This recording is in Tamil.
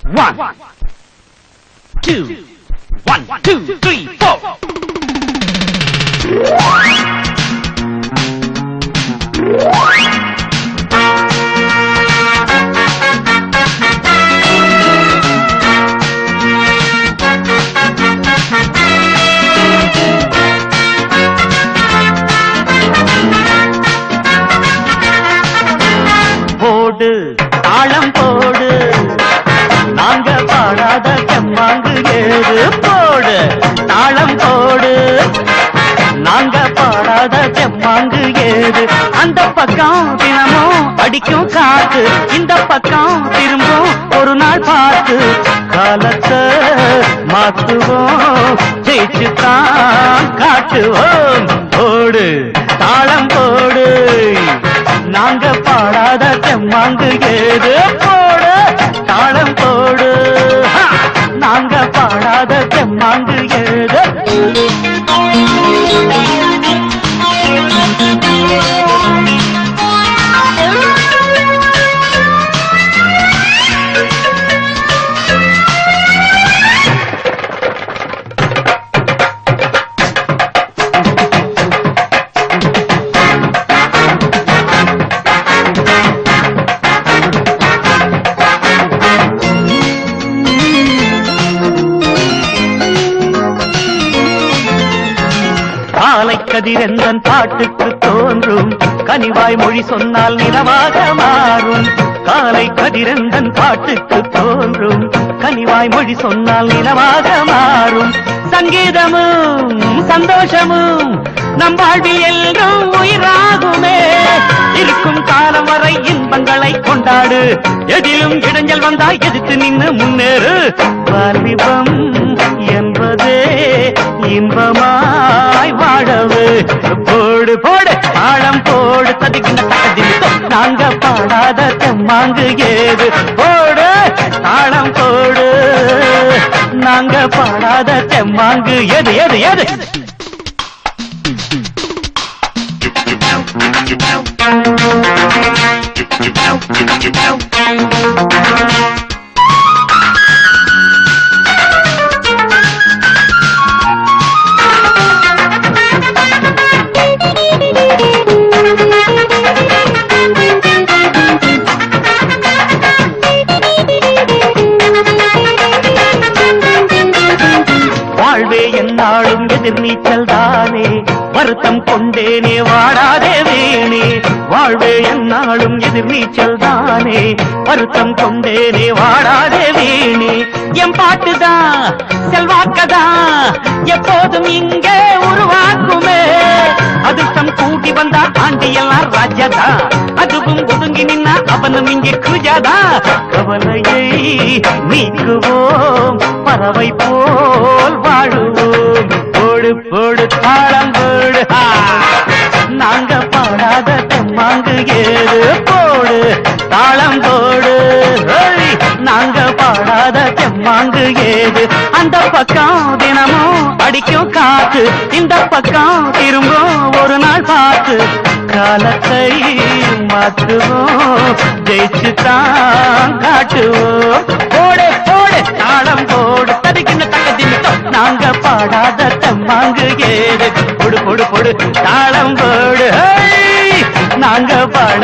1 2 1 2 3 4 போடு தாளம் போடு நாங்க பாடாத செம்மாங்கு ஏது போடு தாளம் போடு நாங்க பாடாத செம்மாங்கு ஏது அந்த பக்கம் தினமும் அடிக்கும் காத்து இந்த பக்கம் திரும்பும் ஒரு நாள் பார்த்து காலத்தை மாத்துவோம் ஜெயிச்சுதான் காட்டுவோம் போடு தாளம் போடு நாங்க பாடாத செம்மாங்கு ஏது போடு தாளம் போடு நாங்க பாடாத செம்மாங்கு ஏது காலை கதிரெந்தன் பாட்டுக்கு தோன்றும் கனிவாய் மொழி சொன்னால் நிலவாக மாறும் காலை கதிரெந்தன் பாட்டுக்கு தோன்றும் கனிவாய் மொழி சொன்னால் நிலவாக மாறும் சங்கீதமும் சந்தோஷமும் நம் வாழ்வில் எல்லாம் உயிராகுமே இருக்கும் காலம் வரை இன்பங்களை கொண்டாடு எதிலும் இடைஞ்சல் வந்தா எதிர்த்து நின்று முன்னேறு வாலிபம் என்பதே இன்பமாய் வாழவு போடு போடு தாளம் போடு ததிக்கின்ற தக்கதில் நாங்க பாடாத செம்மாங்கு ஏது போடு தாளம் போடு நாங்க பாடாத செம்மாங்கு எது எது எது வாழ்வே என்னாலும் எதிர் நீச்சல் தானே வருத்தம் கொண்டேனே வாடாதே வேணே வாழ்வே என்னாலும் எதிர் நீச்சல் தானே வருத்தம் கொண்டேனே வாடாதே வேணே என் பாட்டுதான் செல்வாக்கதான் எப்போதும் இங்கே உருவாக்குமே அதிர்ஷ்டம் கூட்டி வந்தா ஆண்டி எல்லாம் ராஜாதா அதுவும் ஒதுங்கி நின்னா அவனும் இங்கே குஜாதா கவலையை நீக்குவோம் பறவை போல் வாழுவோம் போடு போடு தாளம் போடு நாங்க பாடாத செம்மாங்கு ஏது போடு தாளம் போடு நாங்க பாடாத செம்மாங்கு ஏது அந்த பக்கம் தினமும் அடிக்கும் காத்து இந்த பக்கம் திரும்பும் ஒரு நாள் பார்த்து காலத்தை மாற்றுவோம் ஜெயிச்சுதான் காட்டுவோம் போடு போடு தாளம் போடு ததிக்கின்ற தக்கதில் நாங்க பாடாத செம்மாங்கு ஏது பொடு பொடு பொடு தாளம் போடு நாங்க பாட